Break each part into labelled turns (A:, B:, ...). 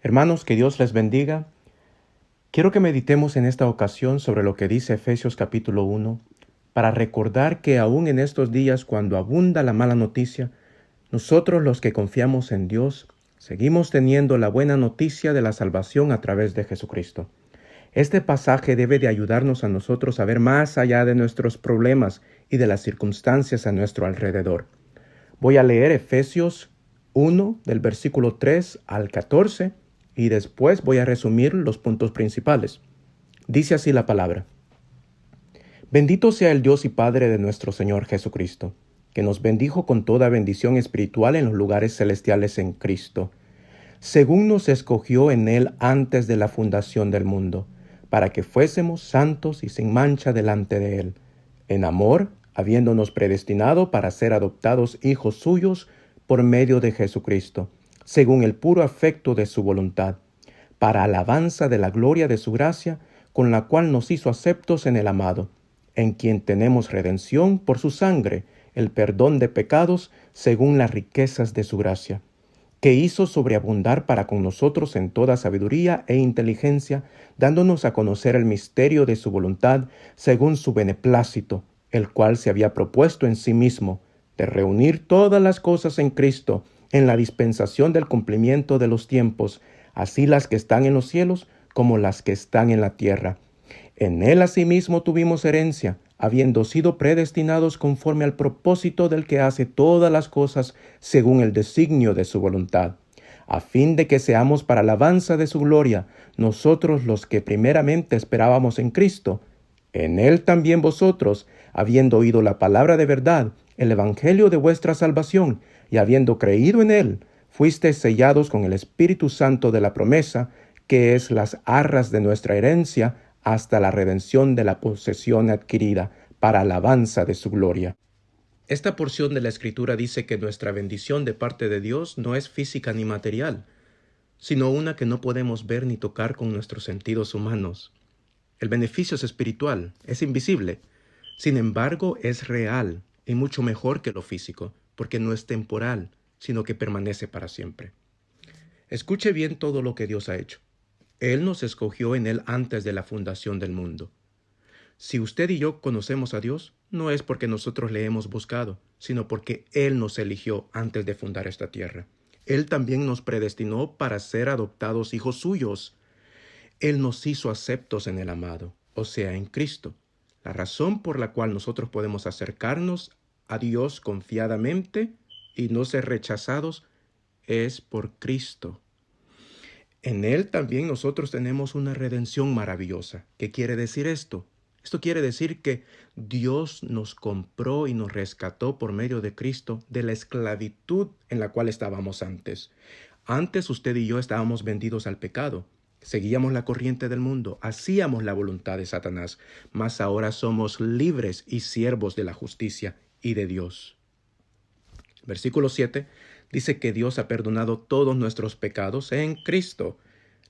A: Hermanos, que Dios les bendiga. Quiero que meditemos en esta ocasión sobre lo que dice Efesios capítulo 1, para recordar que aún en estos días, cuando abunda la mala noticia, nosotros los que confiamos en Dios, seguimos teniendo la buena noticia de la salvación a través de Jesucristo. Este pasaje debe de ayudarnos a nosotros a ver más allá de nuestros problemas y de las circunstancias a nuestro alrededor. Voy a leer Efesios 1 del versículo 3 al 14 y después voy a resumir los puntos principales. Dice así la palabra: Bendito sea el Dios y Padre de nuestro Señor Jesucristo, que nos bendijo con toda bendición espiritual en los lugares celestiales en Cristo, según nos escogió en Él antes de la fundación del mundo, para que fuésemos santos y sin mancha delante de Él, en amor, habiéndonos predestinado para ser adoptados hijos suyos por medio de Jesucristo, según el puro afecto de su voluntad, para alabanza de la gloria de su gracia, con la cual nos hizo aceptos en el amado, en quien tenemos redención por su sangre, el perdón de pecados, según las riquezas de su gracia, que hizo sobreabundar para con nosotros en toda sabiduría e inteligencia, dándonos a conocer el misterio de su voluntad, según su beneplácito, el cual se había propuesto en sí mismo, de reunir todas las cosas en Cristo, en la dispensación del cumplimiento de los tiempos, así las que están en los cielos como las que están en la tierra. En Él asimismo tuvimos herencia, habiendo sido predestinados conforme al propósito del que hace todas las cosas según el designio de su voluntad, a fin de que seamos para alabanza de su gloria, nosotros los que primeramente esperábamos en Cristo. En Él también vosotros, habiendo oído la palabra de verdad, el evangelio de vuestra salvación, y habiendo creído en Él, fuisteis sellados con el Espíritu Santo de la promesa, que es las arras de nuestra herencia, hasta la redención de la posesión adquirida, para alabanza de su gloria. Esta porción de la Escritura dice que nuestra bendición de parte de Dios no es física ni material, sino una que no podemos ver ni tocar con nuestros sentidos humanos. El beneficio es espiritual, es invisible. Sin embargo, es real y mucho mejor que lo físico, porque no es temporal, sino que permanece para siempre. Escuche bien todo lo que Dios ha hecho. Él nos escogió en Él antes de la fundación del mundo. Si usted y yo conocemos a Dios, no es porque nosotros le hemos buscado, sino porque Él nos eligió antes de fundar esta tierra. Él también nos predestinó para ser adoptados hijos suyos. Él nos hizo aceptos en el amado, o sea, en Cristo. La razón por la cual nosotros podemos acercarnos a Dios confiadamente y no ser rechazados es por Cristo. En Él también nosotros tenemos una redención maravillosa. ¿Qué quiere decir esto? Esto quiere decir que Dios nos compró y nos rescató por medio de Cristo de la esclavitud en la cual estábamos antes. Antes usted y yo estábamos vendidos al pecado. Seguíamos la corriente del mundo, hacíamos la voluntad de Satanás, mas ahora somos libres y siervos de la justicia y de Dios. Versículo 7 dice que Dios ha perdonado todos nuestros pecados en Cristo.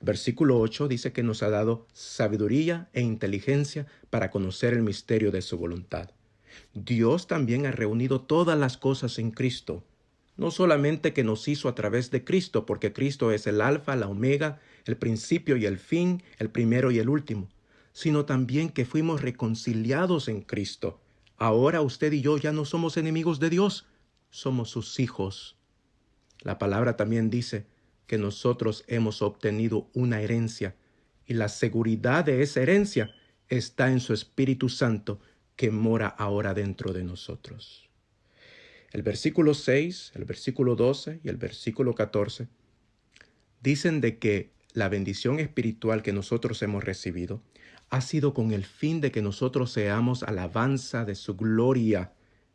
A: Versículo 8 dice que nos ha dado sabiduría e inteligencia para conocer el misterio de su voluntad. Dios también ha reunido todas las cosas en Cristo. No solamente que nos hizo a través de Cristo, porque Cristo es el alfa, la omega, el principio y el fin, el primero y el último, sino también que fuimos reconciliados en Cristo. Ahora usted y yo ya no somos enemigos de Dios, somos sus hijos. La palabra también dice que nosotros hemos obtenido una herencia, y la seguridad de esa herencia está en su Espíritu Santo que mora ahora dentro de nosotros. El versículo 6, el versículo 12 y el versículo 14 dicen de que la bendición espiritual que nosotros hemos recibido ha sido con el fin de que nosotros seamos alabanza de su gloria.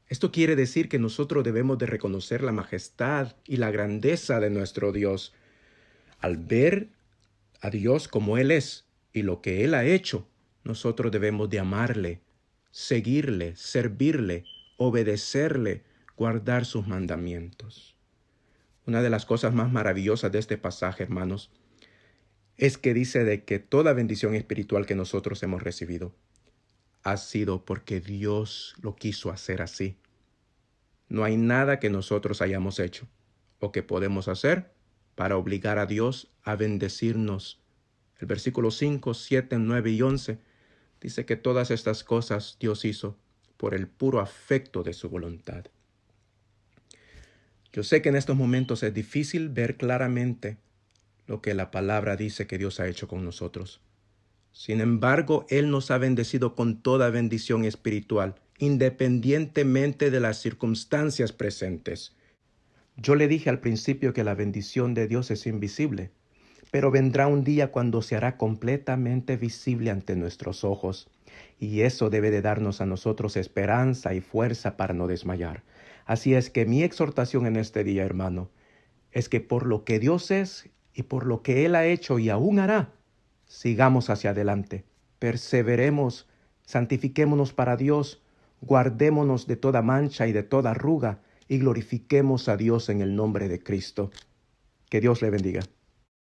A: Esto quiere decir que nosotros debemos de reconocer la majestad y la grandeza de nuestro Dios. Al ver a Dios como Él es y lo que Él ha hecho, nosotros debemos de amarle, seguirle, servirle, obedecerle, guardar sus mandamientos. Una de las cosas más maravillosas de este pasaje, hermanos, es que dice de que toda bendición espiritual que nosotros hemos recibido ha sido porque Dios lo quiso hacer así. No hay nada que nosotros hayamos hecho o que podemos hacer para obligar a Dios a bendecirnos. El versículo 5, 7, 9 y 11 dice que todas estas cosas Dios hizo por el puro afecto de su voluntad. Yo sé que en estos momentos es difícil ver claramente lo que la palabra dice que Dios ha hecho con nosotros. Sin embargo, Él nos ha bendecido con toda bendición espiritual, independientemente de las circunstancias presentes. Yo le dije al principio que la bendición de Dios es invisible, pero vendrá un día cuando se hará completamente visible ante nuestros ojos, y eso debe de darnos a nosotros esperanza y fuerza para no desmayar. Así es que mi exhortación en este día, hermano, es que por lo que Dios es y por lo que Él ha hecho y aún hará, sigamos hacia adelante, perseveremos, santifiquémonos para Dios, guardémonos de toda mancha y de toda arruga, y glorifiquemos a Dios en el nombre de Cristo. Que Dios le bendiga.